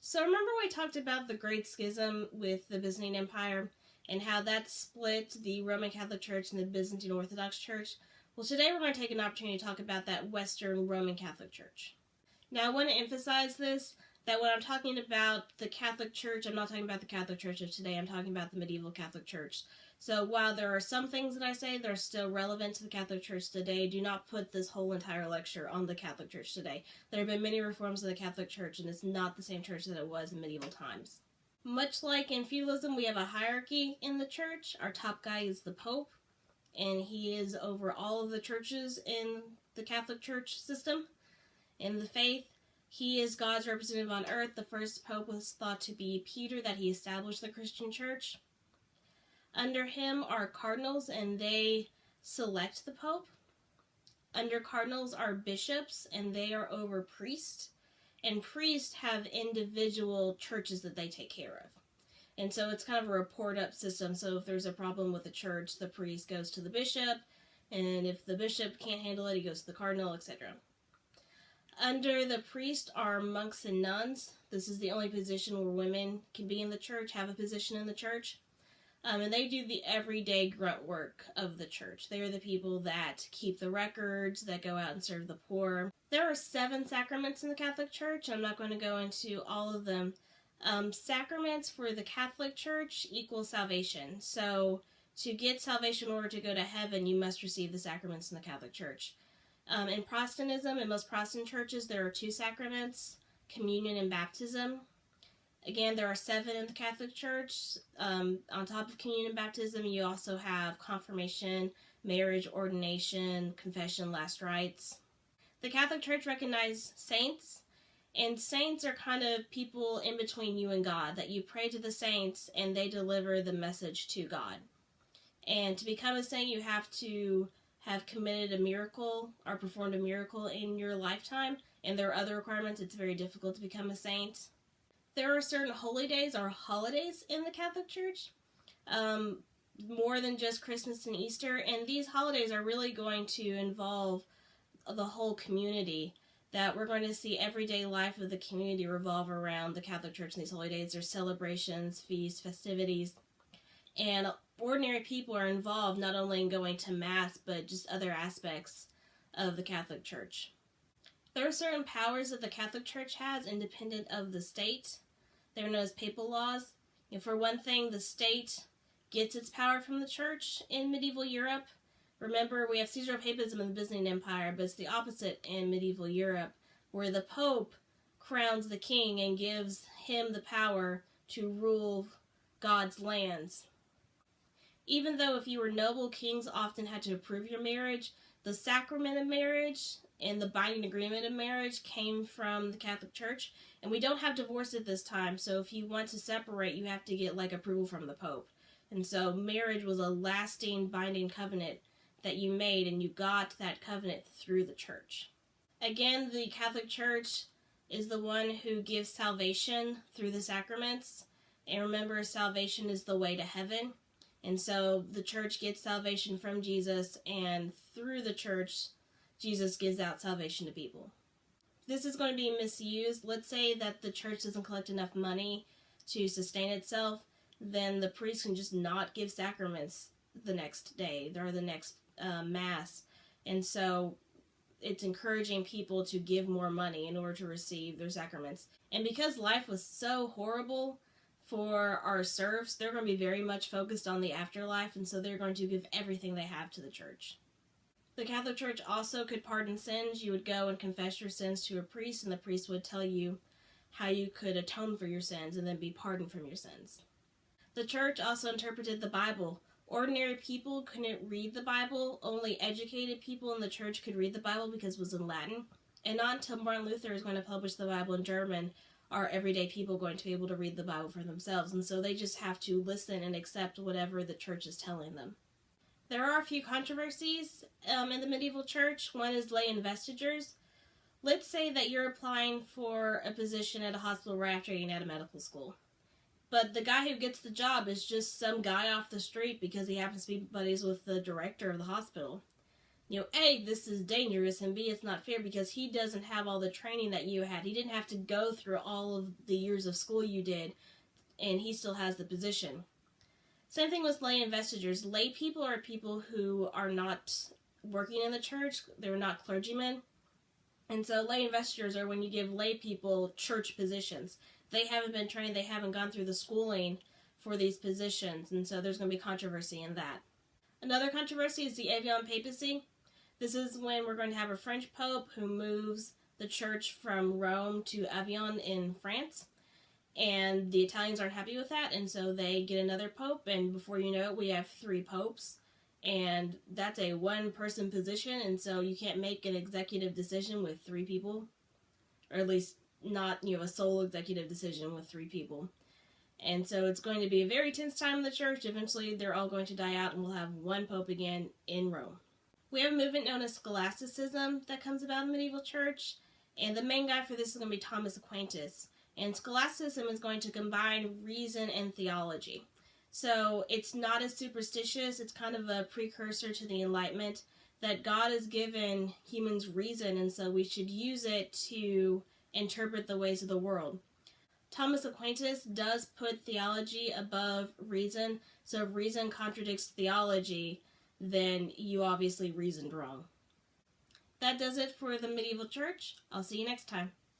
So remember we talked about the Great Schism with the Byzantine Empire and how that split the Roman Catholic Church and the Byzantine Orthodox Church? Well, today we're going to take an opportunity to talk about that Western Roman Catholic Church. Now, I want to emphasize this, that when I'm talking about the Catholic Church, I'm not talking about the Catholic Church of today, I'm talking about the medieval Catholic Church. So while there are some things that I say that are still relevant to the Catholic Church today, do not put this whole entire lecture on the Catholic Church today. There have been many reforms of the Catholic Church, and it's not the same church that it was in medieval times. Much like in feudalism, we have a hierarchy in the church. Our top guy is the Pope, and he is over all of the churches in the Catholic Church system. In the faith, he is God's representative on earth. The first Pope was thought to be Peter, that he established the Christian Church. Under him are cardinals, and they select the Pope. Under cardinals are bishops, and they are over priests. And priests have individual churches that they take care of. And so it's kind of a report-up system. So if there's a problem with the church, the priest goes to the bishop. And if the bishop can't handle it, he goes to the cardinal, etc. Under the priest are monks and nuns. This is the only position where women can be in the church, have a position in the church. And they do the everyday grunt work of the church. They are the people that keep the records, that go out and serve the poor. There are 7 sacraments in the Catholic Church. I'm not going to go into all of them. Sacraments for the Catholic Church equals salvation. So to get salvation in order to go to heaven, you must receive the sacraments in the Catholic Church. In Protestantism, in most Protestant churches, there are 2 sacraments, communion and baptism. Again, there are 7 in the Catholic Church. On top of communion and baptism, you also have confirmation, marriage, ordination, confession, last rites. The Catholic Church recognizes saints, and saints are kind of people in between you and God, that you pray to the saints and they deliver the message to God. And to become a saint, you have to have committed a miracle or performed a miracle in your lifetime, and there are other requirements. It's very difficult to become a saint. There are certain holy days or holidays in the Catholic Church, more than just Christmas and Easter, and these holidays are really going to involve the whole community, that we're going to see everyday life of the community revolve around the Catholic Church in these holy days. There's celebrations, feasts, festivities, and ordinary people are involved not only in going to Mass, but just other aspects of the Catholic Church. There are certain powers that the Catholic Church has independent of the state. They're known as Papal Laws. And for one thing, the state gets its power from the church in medieval Europe. Remember, we have Caesaropapism in the Byzantine Empire, but it's the opposite in medieval Europe, where the Pope crowns the king and gives him the power to rule God's lands. Even though if you were noble, kings often had to approve your marriage, the sacrament of marriage and the binding agreement of marriage came from the Catholic Church, and we don't have divorce at this time, so if you want to separate, you have to get approval from the Pope. And so marriage was a lasting binding covenant that you made, and you got that covenant through the church. Again, the Catholic Church is the one who gives salvation through the sacraments, and remember, salvation is the way to heaven. And so the church gets salvation from Jesus, and through the church, Jesus gives out salvation to people. This is going to be misused. Let's say that the church doesn't collect enough money to sustain itself, then the priest can just not give sacraments the next day or the next Mass. And so it's encouraging people to give more money in order to receive their sacraments. And because life was so horrible for our serfs, they're going to be very much focused on the afterlife, and so they're going to give everything they have to the church. The Catholic Church also could pardon sins. You would go and confess your sins to a priest, and the priest would tell you how you could atone for your sins and then be pardoned from your sins. The church also interpreted the Bible. Ordinary people couldn't read the Bible. Only educated people in the church could read the Bible because it was in Latin. And not until Martin Luther is going to publish the Bible in German are everyday people going to be able to read the Bible for themselves. And so they just have to listen and accept whatever the church is telling them. There are a few controversies in the medieval church. One is lay investitures. Let's say that you're applying for a position at a hospital right after getting out of medical school. But the guy who gets the job is just some guy off the street because he happens to be buddies with the director of the hospital. A, this is dangerous, and B, it's not fair because he doesn't have all the training that you had. He didn't have to go through all of the years of school you did, and he still has the position. Same thing with lay investitures. Lay people are people who are not working in the church. They're not clergymen. And so lay investitures are when you give lay people church positions. They haven't been trained. They haven't gone through the schooling for these positions. And so there's going to be controversy in that. Another controversy is the Avion Papcy. This is when we're going to have a French pope who moves the church from Rome to Avion in France. And the Italians aren't happy with that, and so they get another pope, and before you know it, we have 3 popes. And that's a one-person position, and so you can't make an executive decision with 3 people. Or at least not, a sole executive decision with 3 people. And so it's going to be a very tense time in the church. Eventually, they're all going to die out, and we'll have 1 pope again in Rome. We have a movement known as Scholasticism that comes about in the medieval church, and the main guy for this is going to be Thomas Aquinas. And Scholasticism is going to combine reason and theology. So it's not as superstitious. It's kind of a precursor to the Enlightenment, that God has given humans reason, and so we should use it to interpret the ways of the world. Thomas Aquinas does put theology above reason, so if reason contradicts theology, then you obviously reasoned wrong. That does it for the medieval church. I'll see you next time.